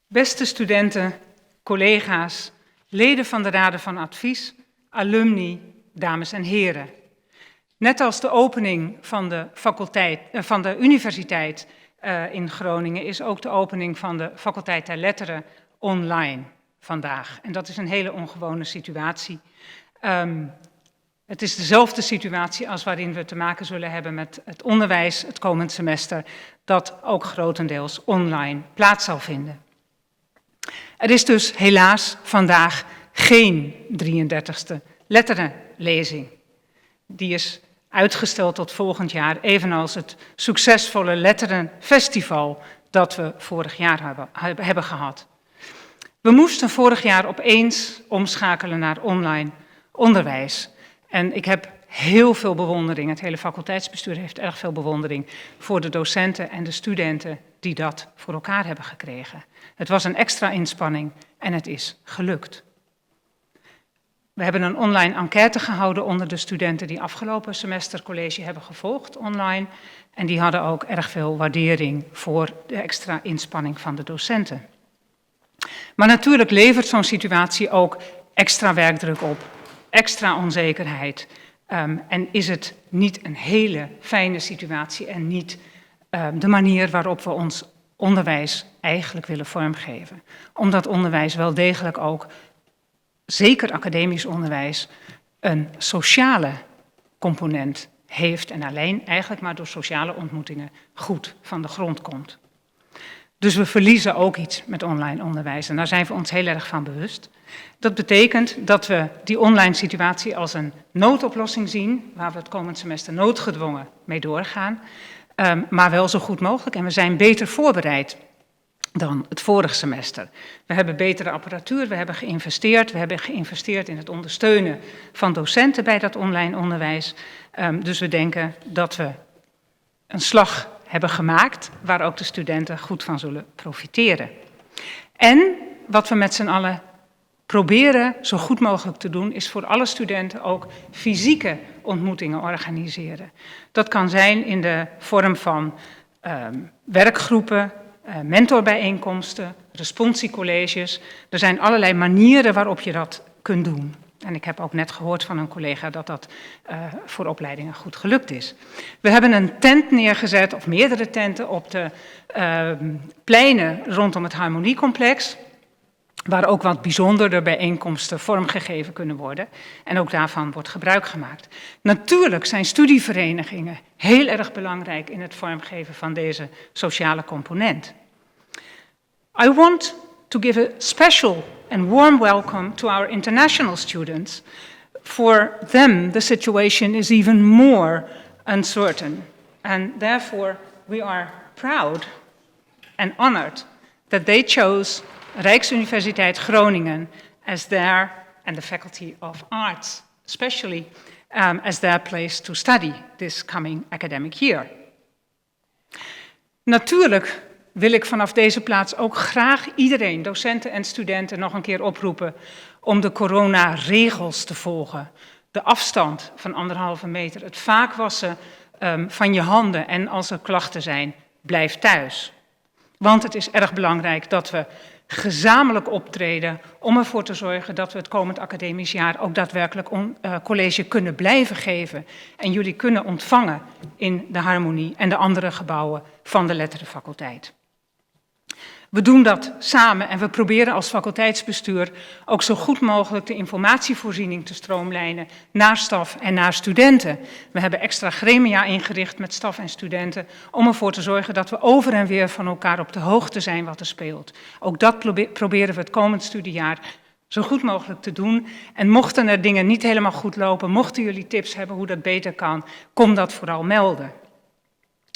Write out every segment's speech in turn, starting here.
Beste studenten, collega's, leden van de Raden van Advies, alumni, dames en heren. Net als de opening van de universiteit in Groningen is ook de opening van de faculteit der letteren online vandaag. En dat is een hele ongewone situatie. Het is dezelfde situatie als waarin we te maken zullen hebben met het onderwijs het komend semester, dat ook grotendeels online plaats zal vinden. Er is dus helaas vandaag geen 33e letterenlezing. Die is uitgesteld tot volgend jaar, evenals het succesvolle letterenfestival dat we vorig jaar hebben gehad. We moesten vorig jaar opeens omschakelen naar online onderwijs. En ik heb heel veel bewondering, het hele faculteitsbestuur heeft erg veel bewondering voor de docenten en de studenten die dat voor elkaar hebben gekregen. Het was een extra inspanning en het is gelukt. We hebben een online enquête gehouden onder de studenten die afgelopen semester college hebben gevolgd online. En die hadden ook erg veel waardering voor de extra inspanning van de docenten. Maar natuurlijk levert zo'n situatie ook extra werkdruk op, extra onzekerheid. En is het niet een hele fijne situatie en niet de manier waarop we ons onderwijs eigenlijk willen vormgeven. Omdat onderwijs wel degelijk ook, zeker academisch onderwijs, een sociale component heeft en alleen eigenlijk maar door sociale ontmoetingen goed van de grond komt. Dus we verliezen ook iets met online onderwijs en daar zijn we ons heel erg van bewust. Dat betekent dat we die online situatie als een noodoplossing zien, waar we het komend semester noodgedwongen mee doorgaan, maar wel zo goed mogelijk. En we zijn beter voorbereid dan het vorige semester. We hebben betere apparatuur, we hebben geïnvesteerd in het ondersteunen van docenten bij dat online onderwijs. Dus we denken dat we een slag hebben gemaakt waar ook de studenten goed van zullen profiteren. En wat we met z'n allen proberen zo goed mogelijk te doen, is voor alle studenten ook fysieke ontmoetingen organiseren. Dat kan zijn in de vorm van werkgroepen, mentorbijeenkomsten, responsiecolleges. Er zijn allerlei manieren waarop je dat kunt doen. En ik heb ook net gehoord van een collega dat dat voor opleidingen goed gelukt is. We hebben een tent neergezet, of meerdere tenten, op de pleinen rondom het Harmoniecomplex, waar ook wat bijzondere bijeenkomsten vormgegeven kunnen worden. En ook daarvan wordt gebruik gemaakt. Natuurlijk zijn studieverenigingen heel erg belangrijk in het vormgeven van deze sociale component. I want to give a special and warm welcome to our international students. For them, the situation is even more uncertain. And therefore, we are proud and honored that they chose Rijksuniversiteit Groningen as their, and the Faculty of Arts especially, as their place to study this coming academic year. Natuurlijk wil ik vanaf deze plaats ook graag iedereen, docenten en studenten, nog een keer oproepen om de coronaregels te volgen. De afstand van 1,5 meter, het vaak wassen van je handen en als er klachten zijn, blijf thuis. Want het is erg belangrijk dat we gezamenlijk optreden om ervoor te zorgen dat we het komend academisch jaar ook daadwerkelijk college kunnen blijven geven en jullie kunnen ontvangen in de Harmonie en de andere gebouwen van de letterenfaculteit. We doen dat samen en we proberen als faculteitsbestuur ook zo goed mogelijk de informatievoorziening te stroomlijnen naar staf en naar studenten. We hebben extra gremia ingericht met staf en studenten om ervoor te zorgen dat we over en weer van elkaar op de hoogte zijn wat er speelt. Ook dat proberen we het komend studiejaar zo goed mogelijk te doen. En mochten er dingen niet helemaal goed lopen, mochten jullie tips hebben hoe dat beter kan, kom dat vooral melden.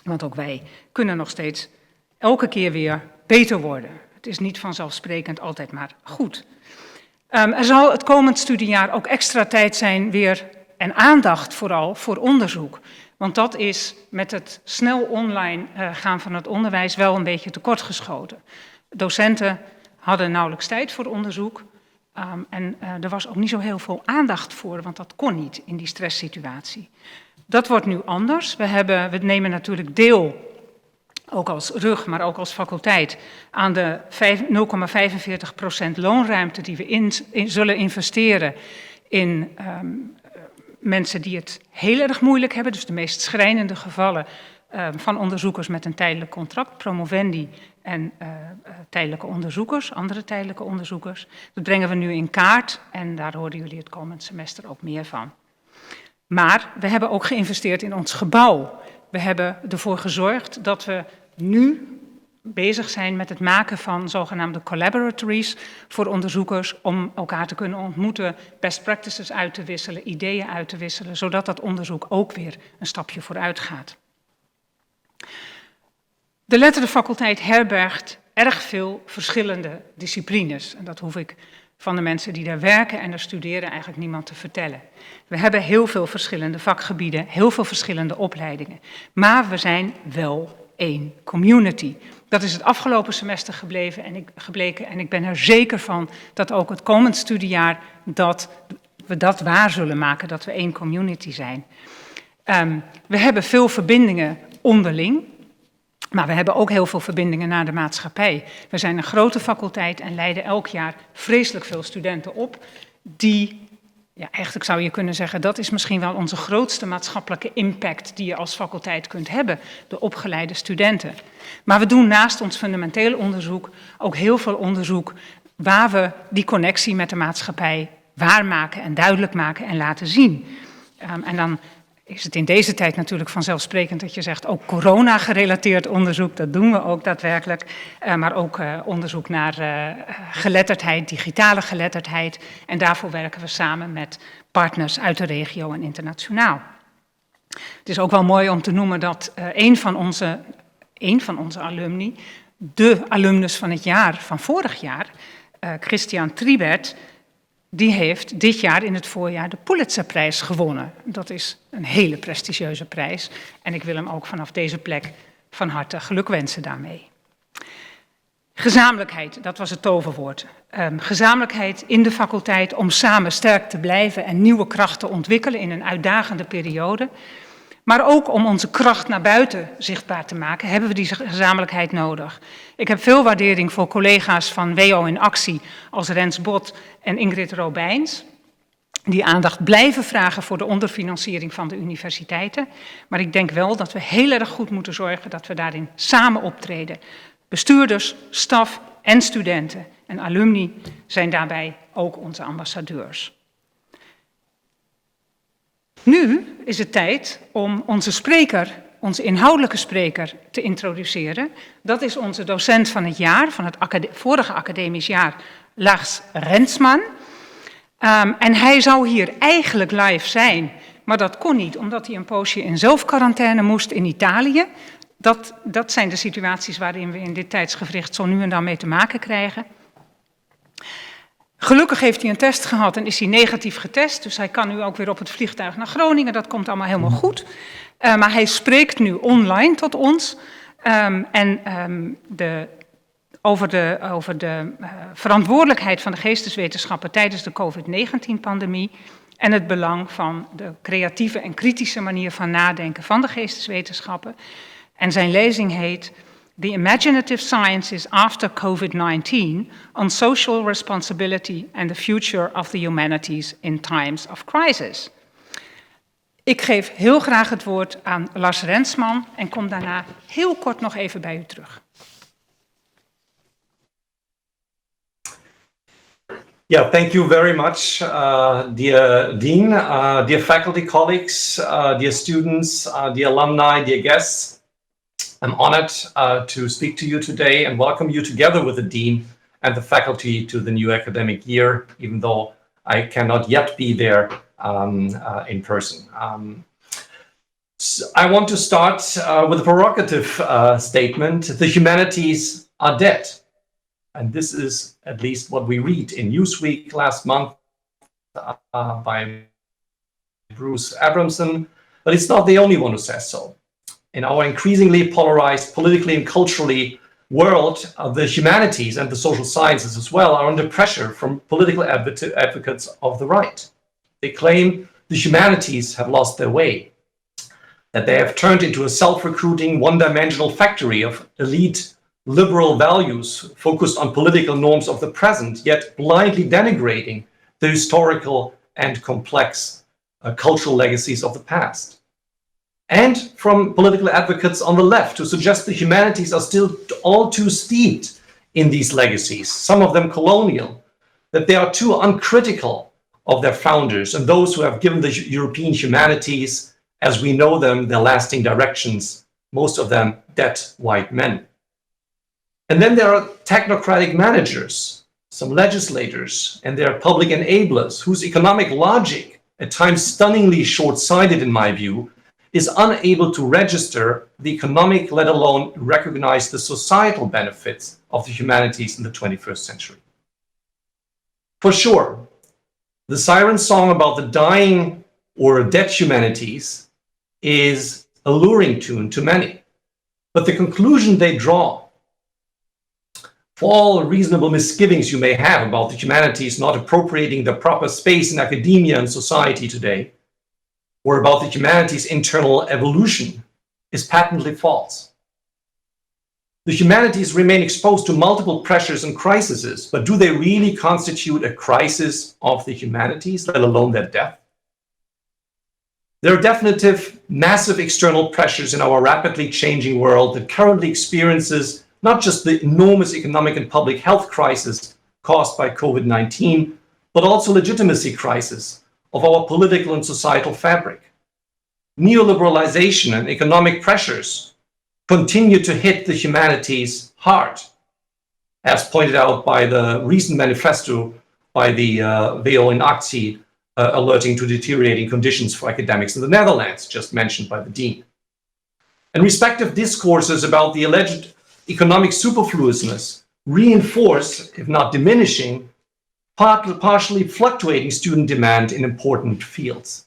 Want ook wij kunnen nog steeds elke keer weer beter worden. Het is niet vanzelfsprekend altijd maar goed. Er zal het komend studiejaar ook extra tijd zijn weer en aandacht vooral voor onderzoek. Want dat is met het snel online gaan van het onderwijs wel een beetje tekortgeschoten. Docenten hadden nauwelijks tijd voor onderzoek. En er was ook niet zo heel veel aandacht voor, want dat kon niet in die stresssituatie. Dat wordt nu anders. We nemen natuurlijk deel ook als RUG, maar ook als faculteit, aan de 0,45% loonruimte die we zullen investeren in mensen die het heel erg moeilijk hebben, dus de meest schrijnende gevallen van onderzoekers met een tijdelijk contract, promovendi en tijdelijke onderzoekers, andere tijdelijke onderzoekers. Dat brengen we nu in kaart en daar horen jullie het komend semester ook meer van. Maar we hebben ook geïnvesteerd in ons gebouw. We hebben ervoor gezorgd dat we nu bezig zijn met het maken van zogenaamde collaboratories voor onderzoekers om elkaar te kunnen ontmoeten, best practices uit te wisselen, ideeën uit te wisselen, zodat dat onderzoek ook weer een stapje vooruit gaat. De letterenfaculteit herbergt erg veel verschillende disciplines. En dat hoef ik van de mensen die daar werken en daar studeren eigenlijk niemand te vertellen. We hebben heel veel verschillende vakgebieden, heel veel verschillende opleidingen. Maar we zijn wel één community. Dat is het afgelopen semester gebleken en ik ben er zeker van dat ook het komend studiejaar dat we dat waar zullen maken, dat we één community zijn. We hebben veel verbindingen onderling, maar we hebben ook heel veel verbindingen naar de maatschappij. We zijn een grote faculteit en leiden elk jaar vreselijk veel studenten op die, ja, eigenlijk zou je kunnen zeggen, dat is misschien wel onze grootste maatschappelijke impact die je als faculteit kunt hebben, de opgeleide studenten. Maar we doen naast ons fundamenteel onderzoek ook heel veel onderzoek waar we die connectie met de maatschappij waarmaken en duidelijk maken en laten zien. En dan is het in deze tijd natuurlijk vanzelfsprekend dat je zegt, ook corona-gerelateerd onderzoek, dat doen we ook daadwerkelijk. Maar ook onderzoek naar geletterdheid, digitale geletterdheid. En daarvoor werken we samen met partners uit de regio en internationaal. Het is ook wel mooi om te noemen dat een van onze alumni, de alumnus van het jaar, van vorig jaar, Christian Tribert, die heeft dit jaar in het voorjaar de Pulitzerprijs gewonnen. Dat is een hele prestigieuze prijs en ik wil hem ook vanaf deze plek van harte gelukwensen daarmee. Gezamenlijkheid, dat was het toverwoord. Gezamenlijkheid in de faculteit om samen sterk te blijven en nieuwe krachten te ontwikkelen in een uitdagende periode. Maar ook om onze kracht naar buiten zichtbaar te maken, hebben we die gezamenlijkheid nodig. Ik heb veel waardering voor collega's van WO in Actie als Rens Bot en Ingrid Robijns, die aandacht blijven vragen voor de onderfinanciering van de universiteiten. Maar ik denk wel dat we heel erg goed moeten zorgen dat we daarin samen optreden. Bestuurders, staf en studenten en alumni zijn daarbij ook onze ambassadeurs. Nu is het tijd om onze spreker, onze inhoudelijke spreker, te introduceren. Dat is onze docent van het jaar, van het vorige academisch jaar, Lars Rensman. En hij zou hier eigenlijk live zijn, maar dat kon niet, omdat hij een poosje in zelfquarantaine moest in Italië. Dat zijn de situaties waarin we in dit tijdsgevricht zo nu en dan mee te maken krijgen. Gelukkig heeft hij een test gehad en is hij negatief getest, dus hij kan nu ook weer op het vliegtuig naar Groningen. Dat komt allemaal helemaal goed. Maar hij spreekt nu online tot ons over de verantwoordelijkheid van de geesteswetenschappen tijdens de COVID-19-pandemie en het belang van de creatieve en kritische manier van nadenken van de geesteswetenschappen. En zijn lezing heet The Imaginative Sciences After COVID-19 on Social Responsibility and the Future of the Humanities in Times of Crisis. Ik geef heel graag het woord aan Lars Rensman en kom daarna heel kort nog even bij u terug. Yeah, thank you very much, dear Dean, dear faculty colleagues, dear students, dear alumni, dear guests. I'm honored to speak to you today and welcome you together with the Dean and the faculty to the new academic year, even though I cannot yet be there in person. So I want to start with a provocative statement. The humanities are dead. And this is at least what we read in Newsweek last month by Bruce Abramson, but it's not the only one who says so. In our increasingly polarized politically and culturally world, the humanities and the social sciences as well are under pressure from political advocates of the right. They claim the humanities have lost their way. that they have turned into a self-recruiting, one-dimensional factory of elite liberal values focused on political norms of the present, yet blindly denigrating the historical and complex cultural legacies of the past. And from political advocates on the left who suggest the humanities are still all too steeped in these legacies, some of them colonial, that they are too uncritical of their founders and those who have given the European humanities, as we know them, their lasting directions, most of them dead white men. And then there are technocratic managers, some legislators, and their public enablers whose economic logic, at times stunningly short-sighted in my view, is unable to register the economic, let alone recognize the societal benefits of the humanities in the 21st century. For sure, the siren song about the dying or dead humanities is a luring tune to many, but the conclusion they draw, for all reasonable misgivings you may have about the humanities not appropriating the proper space in academia and society today, or about the humanities' internal evolution, is patently false. The humanities remain exposed to multiple pressures and crises, but do they really constitute a crisis of the humanities, let alone their death? There are definitive, massive external pressures in our rapidly changing world that currently experiences not just the enormous economic and public health crisis caused by COVID-19, but also legitimacy crisis of our political and societal fabric. Neoliberalization and economic pressures continue to hit the humanities hard, as pointed out by the recent manifesto by the WO in Actie, alerting to deteriorating conditions for academics in the Netherlands, just mentioned by the Dean. And respective discourses about the alleged economic superfluousness reinforce, if not diminishing, partially fluctuating student demand in important fields.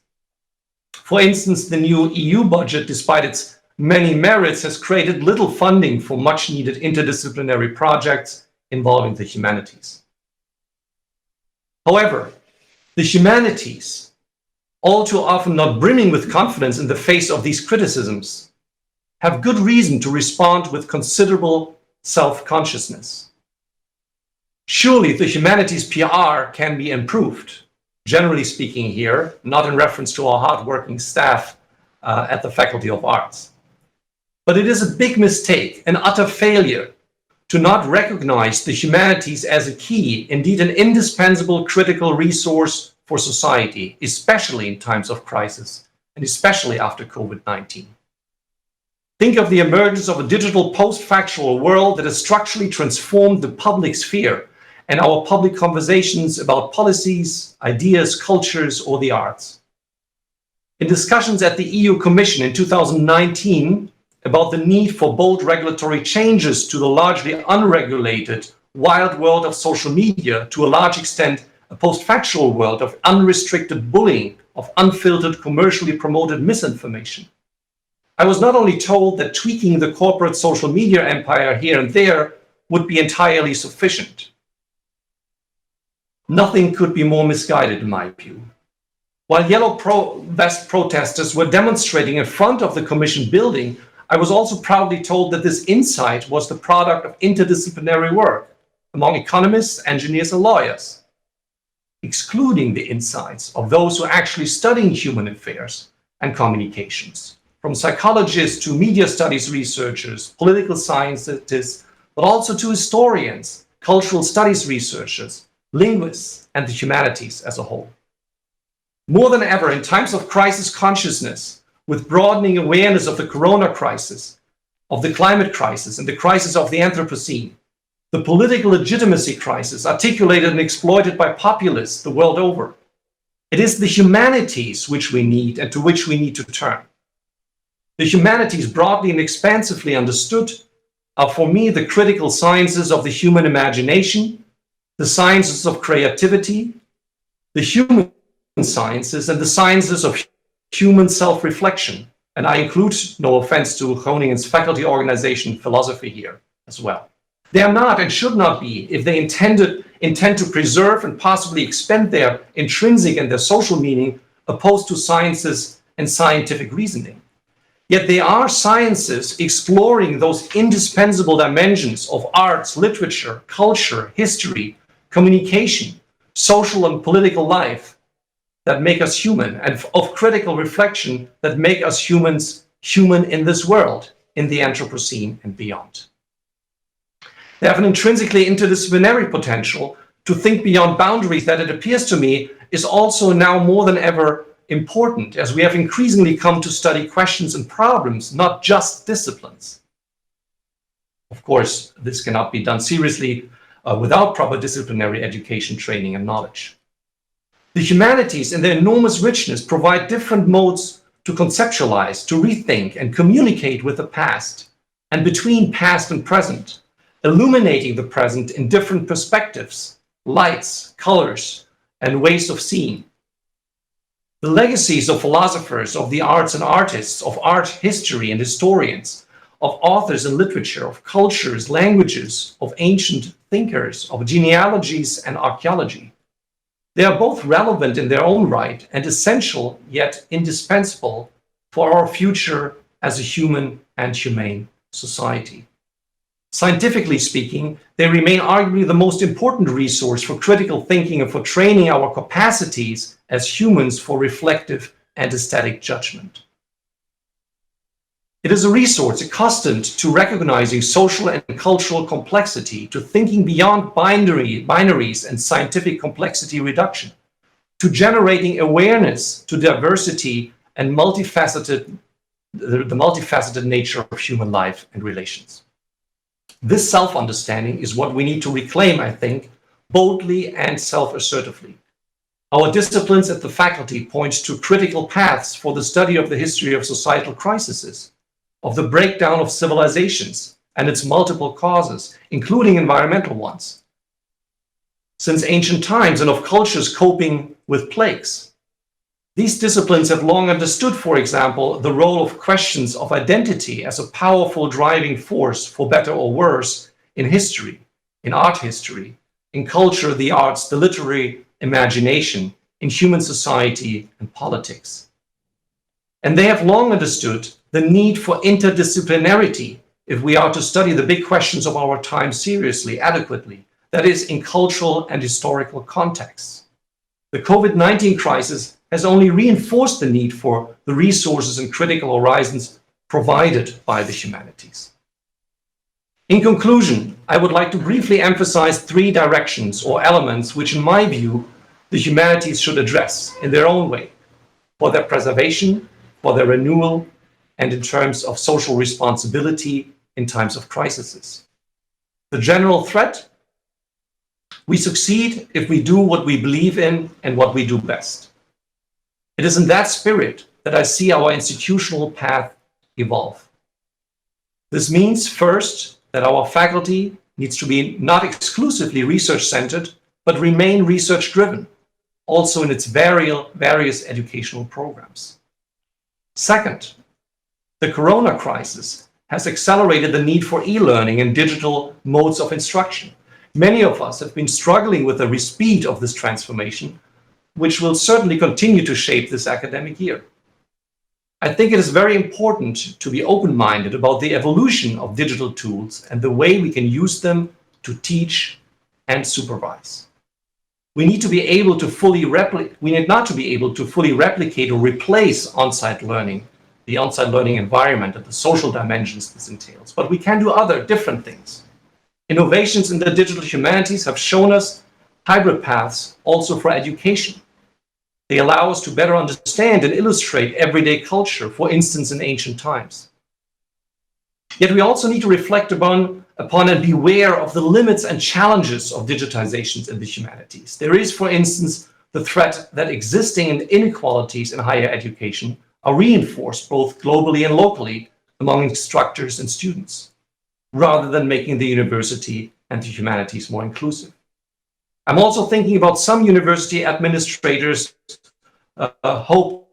For instance, the new EU budget, despite its many merits, has created little funding for much needed interdisciplinary projects involving the humanities. However, the humanities, all too often not brimming with confidence in the face of these criticisms, have good reason to respond with considerable self-consciousness. Surely the humanities PR can be improved, generally speaking here, not in reference to our hardworking staff at the Faculty of Arts. But it is a big mistake, an utter failure, to not recognize the humanities as a key, indeed an indispensable critical resource for society, especially in times of crisis, and especially after COVID-19. Think of the emergence of a digital post-factual world that has structurally transformed the public sphere and our public conversations about policies, ideas, cultures, or the arts. In discussions at the EU Commission in 2019 about the need for bold regulatory changes to the largely unregulated wild world of social media, to a large extent a post-factual world of unrestricted bullying, of unfiltered, commercially promoted misinformation, I was not only told that tweaking the corporate social media empire here and there would be entirely sufficient. Nothing could be more misguided in my view. While yellow vest protesters were demonstrating in front of the Commission building, I was also proudly told that this insight was the product of interdisciplinary work among economists, engineers, and lawyers, excluding the insights of those who are actually studying human affairs and communications, from psychologists to media studies researchers, political scientists, but also to historians, cultural studies researchers, linguists, and the humanities as a whole. More than ever, in times of crisis consciousness, with broadening awareness of the corona crisis, of the climate crisis, and the crisis of the Anthropocene, the political legitimacy crisis articulated and exploited by populists the world over, it is the humanities which we need and to which we need to turn. The humanities, broadly and expansively understood, are for me the critical sciences of the human imagination, the sciences of creativity, the human sciences, and the sciences of human self-reflection. And I include, no offense to Groningen's faculty organization, philosophy here as well. They are not and should not be, if they intend to preserve and possibly expand their intrinsic and their social meaning, opposed to sciences and scientific reasoning. Yet they are sciences exploring those indispensable dimensions of arts, literature, culture, history, communication, social and political life that make us human, and of critical reflection that make us humans human in this world, in the Anthropocene and beyond. They have an intrinsically interdisciplinary potential to think beyond boundaries that, it appears to me, is also now more than ever important, as we have increasingly come to study questions and problems, not just disciplines. Of course, this cannot be done seriously without proper disciplinary education, training, and knowledge. The humanities, in their enormous richness, provide different modes to conceptualize, to rethink, and communicate with the past, and between past and present, illuminating the present in different perspectives, lights, colors, and ways of seeing. The legacies of philosophers, of the arts and artists, of art history and historians, of authors and literature, of cultures, languages, of ancient thinkers, of genealogies and archaeology. They are both relevant in their own right and essential, yet indispensable for our future as a human and humane society. Scientifically speaking, they remain arguably the most important resource for critical thinking and for training our capacities as humans for reflective and aesthetic judgment. It is a resource accustomed to recognizing social and cultural complexity, to thinking beyond binaries and scientific complexity reduction, to generating awareness to diversity and the multifaceted nature of human life and relations. This self-understanding is what we need to reclaim, I think, boldly and self-assertively. Our disciplines at the faculty point to critical paths for the study of the history of societal crises, of the breakdown of civilizations and its multiple causes, including environmental ones, since ancient times, and of cultures coping with plagues. These disciplines have long understood, for example, the role of questions of identity as a powerful driving force, for better or worse, in history, in art history, in culture, the arts, the literary imagination, in human society and politics. And they have long understood the need for interdisciplinarity if we are to study the big questions of our time seriously, adequately, that is, in cultural and historical contexts. The COVID-19 crisis has only reinforced the need for the resources and critical horizons provided by the humanities. In conclusion, I would like to briefly emphasize three directions or elements which, in my view, the humanities should address in their own way, for their preservation, for their renewal, and in terms of social responsibility in times of crises. The general threat: we succeed if we do what we believe in and what we do best. It is in that spirit that I see our institutional path evolve. This means, first, that our faculty needs to be not exclusively research-centered, but remain research-driven, also in its various educational programs. Second, the corona crisis has accelerated the need for e-learning and digital modes of instruction. Many of us have been struggling with the speed of this transformation, which will certainly continue to shape this academic year. I think it is very important to be open-minded about the evolution of digital tools and the way we can use them to teach and supervise. We need not to be able to fully replicate or replace on-site learning, the on-site learning environment and the social dimensions this entails, but we can do other different things. Innovations in the digital humanities have shown us hybrid paths also for education. They allow us to better understand and illustrate everyday culture, for instance, in ancient times. Yet we also need to reflect upon and beware of the limits and challenges of digitizations in the humanities. There is, for instance, the threat that existing inequalities in higher education are reinforced both globally and locally among instructors and students, rather than making the university and the humanities more inclusive. I'm also thinking about some university administrators hope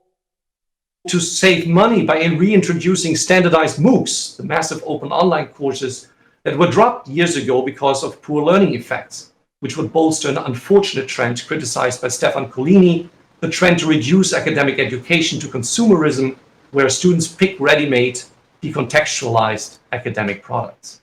to save money by reintroducing standardized MOOCs, the massive open online courses that were dropped years ago because of poor learning effects, which would bolster an unfortunate trend criticized by Stefan Collini, the trend to reduce academic education to consumerism where students pick ready-made, decontextualized academic products.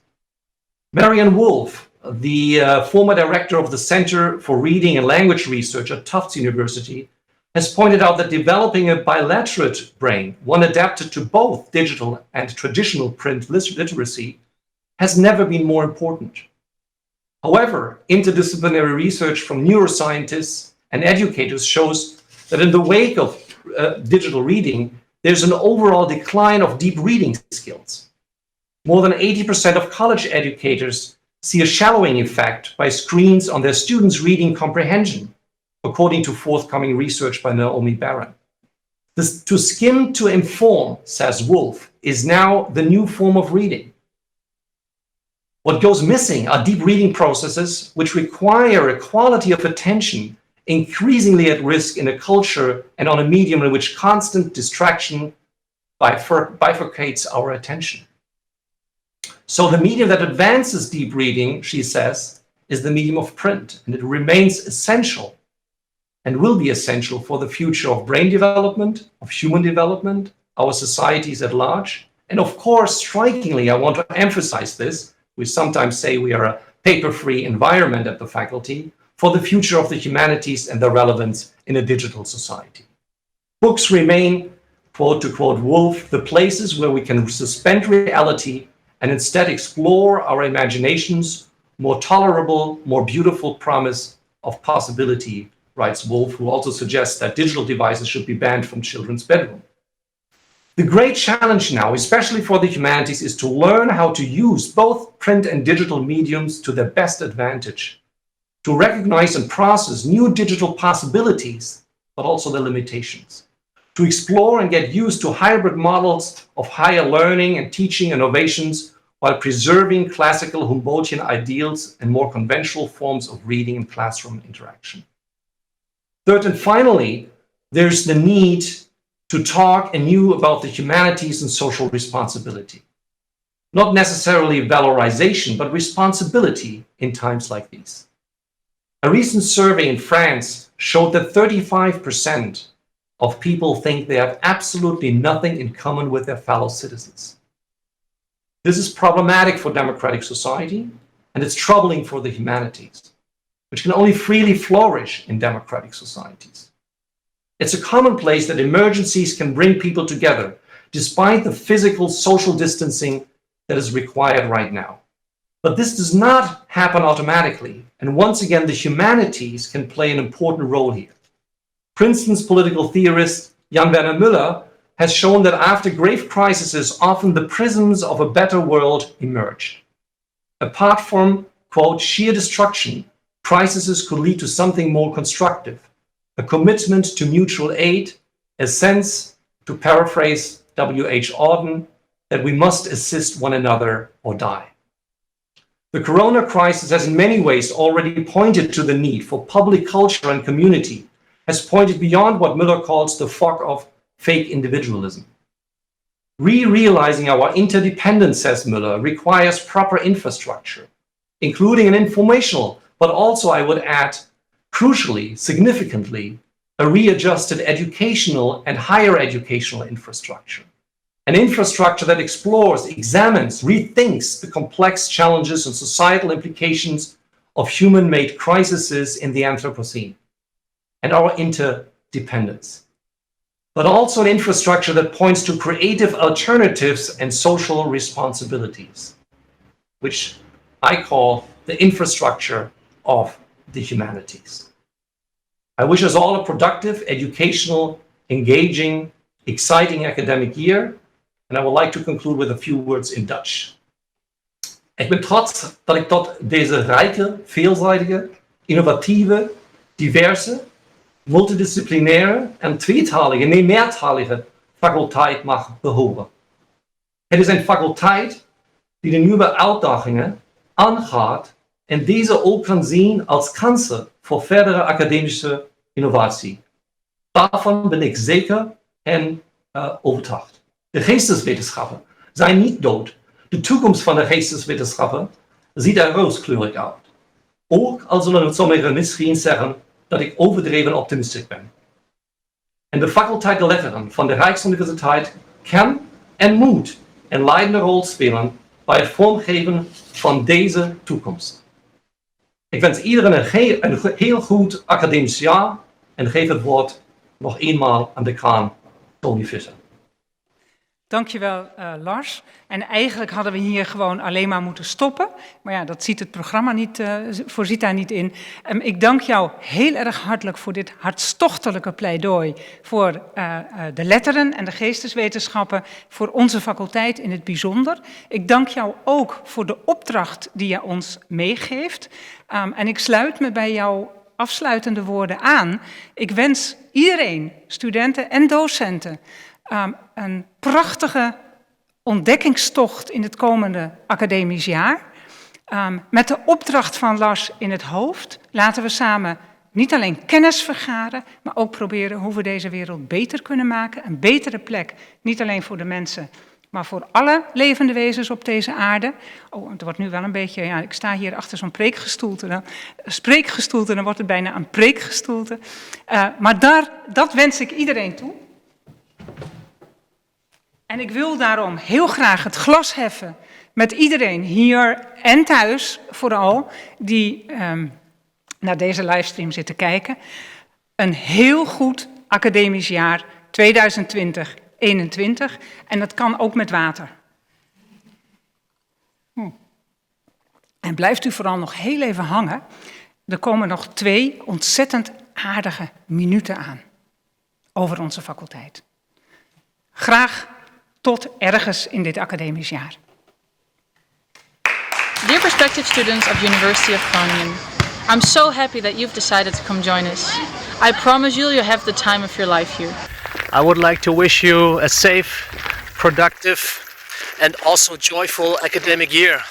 Marianne Wolf, the former director of the Center for Reading and Language Research at Tufts University, has pointed out that developing a bilaterate brain, one adapted to both digital and traditional print literacy, has never been more important. However, interdisciplinary research from neuroscientists and educators shows that in the wake of digital reading, there's an overall decline of deep reading skills. More than 80% of college educators see a shallowing effect by screens on their students' reading comprehension, according to forthcoming research by Naomi Barron. This, to skim to inform, says Wolf, is now the new form of reading. What goes missing are deep reading processes which require a quality of attention increasingly at risk in a culture and on a medium in which constant distraction bifurcates our attention. So the medium that advances deep reading, she says, is the medium of print, and it remains essential and will be essential for the future of brain development, of human development, our societies at large. And of course, strikingly, I want to emphasize this, we sometimes say we are a paper-free environment at the faculty, for the future of the humanities and their relevance in a digital society. Books remain, quote to quote Wolf, the places where we can suspend reality and instead explore our imagination's more tolerable, more beautiful promise of possibility, writes Wolf, who also suggests that digital devices should be banned from children's bedroom. The great challenge now, especially for the humanities, is to learn how to use both print and digital mediums to their best advantage, to recognize and process new digital possibilities, but also their limitations, to explore and get used to hybrid models of higher learning and teaching innovations while preserving classical Humboldtian ideals and more conventional forms of reading and classroom interaction. Third and finally, there's the need to talk anew about the humanities and social responsibility. Not necessarily valorization, but responsibility in times like these. A recent survey in France showed that 35% of people think they have absolutely nothing in common with their fellow citizens. This is problematic for democratic society, and it's troubling for the humanities, which can only freely flourish in democratic societies. It's a commonplace that emergencies can bring people together, despite the physical social distancing that is required right now. But this does not happen automatically, and once again, the humanities can play an important role here. Princeton's political theorist Jan Werner Müller has shown that after grave crises, often the prisms of a better world emerge. Apart from, quote, sheer destruction, crises could lead to something more constructive, a commitment to mutual aid, a sense, to paraphrase W.H. Auden, that we must assist one another or die. The corona crisis has in many ways already pointed to the need for public culture and community, has pointed beyond what Müller calls the fog of fake individualism. Realizing our interdependence, says Müller, requires proper infrastructure, including an informational, but also, I would add, crucially, significantly, a readjusted educational and higher educational infrastructure. An infrastructure that explores, examines, rethinks the complex challenges and societal implications of human-made crises in the Anthropocene and our interdependence. But also an infrastructure that points to creative alternatives and social responsibilities, which I call the infrastructure of the humanities. I wish us all a productive, educational, engaging, exciting academic year. And I would like to conclude with a few words in Dutch. Ik ben trots dat ik tot deze rijke, veelzijdige, innovatieve, diverse, multidisciplinaire en tweetalige, nee meertalige faculteit mag behoren. Het is een faculteit die de nieuwe uitdagingen aangaat en deze ook kan zien als kansen voor verdere academische innovatie. Daarvan ben ik zeker en overtuigd. De geesteswetenschappen zijn niet dood. De toekomst van de geesteswetenschappen ziet er rooskleurig uit. Ook al zullen sommigen misschien zeggen dat ik overdreven optimistisch ben. En de faculteit der Letteren van de Rijksuniversiteit kan en moet een leidende rol spelen bij het vormgeven van deze toekomst. Ik wens iedereen een heel goed academisch jaar en geef het woord nog eenmaal aan de kraan Tony Visser. Dankjewel, Lars. En eigenlijk hadden we hier gewoon alleen maar moeten stoppen. Maar ja, dat ziet het programma niet, voorziet daar niet in. Ik dank jou heel erg hartelijk voor dit hartstochtelijke pleidooi voor de letteren en de geesteswetenschappen, voor onze faculteit in het bijzonder. Ik dank jou ook voor de opdracht die je ons meegeeft. En ik sluit me bij jouw afsluitende woorden aan. Ik wens iedereen, studenten en docenten, een prachtige ontdekkingstocht in het komende academisch jaar. Met de opdracht van Lars in het hoofd laten we samen niet alleen kennis vergaren, maar ook proberen hoe we deze wereld beter kunnen maken. Een betere plek, niet alleen voor de mensen, maar voor alle levende wezens op deze aarde. Oh, het wordt nu wel een beetje, ja, ik sta hier achter zo'n spreekgestoelte, dan wordt het bijna een preekgestoelte. Maar dat wens ik iedereen toe. En ik wil daarom heel graag het glas heffen met iedereen hier en thuis, vooral, die naar deze livestream zit te kijken. Een heel goed academisch jaar 2020-21 en dat kan ook met water. En blijft u vooral nog heel even hangen. Er komen nog 2 ontzettend aardige minuten aan over onze faculteit. Graag tot ergens in dit academisch jaar. Dear prospective students of University of Groningen, I'm so happy that you've decided to come join us. I promise you'll have the time of your life here. I would like to wish you a safe, productive, and also joyful academic year.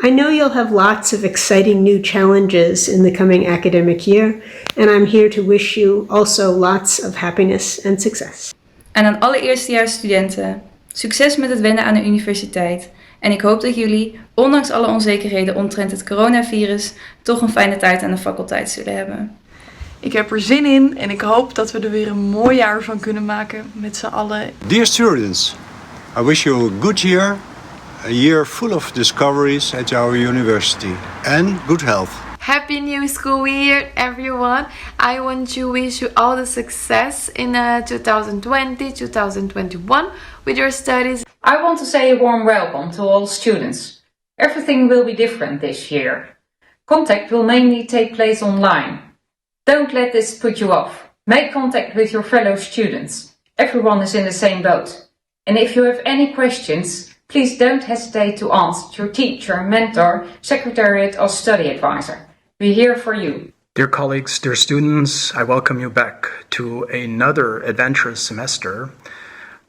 I know you'll have lots of exciting new challenges in the coming academic year, and I'm here to wish you also lots of happiness and success. En aan alle eerstejaarsstudenten, succes met het wennen aan de universiteit. En ik hoop dat jullie, ondanks alle onzekerheden omtrent het coronavirus, toch een fijne tijd aan de faculteit zullen hebben. Ik heb er zin in en ik hoop dat we er weer een mooi jaar van kunnen maken met z'n allen. Dear students, I wish you a good year, a year full of discoveries at our university, and good health. Happy new school year, everyone. I want to wish you all the success in 2020-2021 with your studies. I want to say a warm welcome to all students. Everything will be different this year. Contact will mainly take place online. Don't let this put you off. Make contact with your fellow students. Everyone is in the same boat. And if you have any questions, please don't hesitate to ask your teacher, mentor, secretariat or study advisor. We're here for you. Dear colleagues, dear students, I welcome you back to another adventurous semester.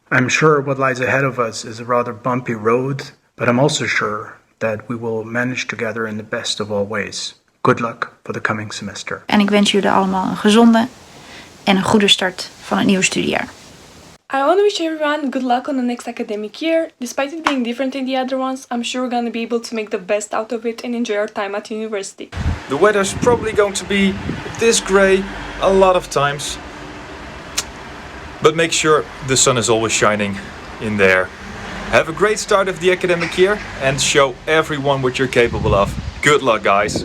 I'm sure what lies ahead of us is a rather bumpy road, but I'm also sure that we will manage together in the best of all ways. Good luck for the coming semester. En ik wens jullie allemaal een gezonde en een goede start van het nieuwe studiejaar. I want to wish everyone good luck on the next academic year. Despite it being different in the other ones, I'm sure we're going to be able to make the best out of it and enjoy our time at university. The weather's probably going to be this grey a lot of times. But make sure the sun is always shining in there. Have a great start of the academic year and show everyone what you're capable of. Good luck, guys.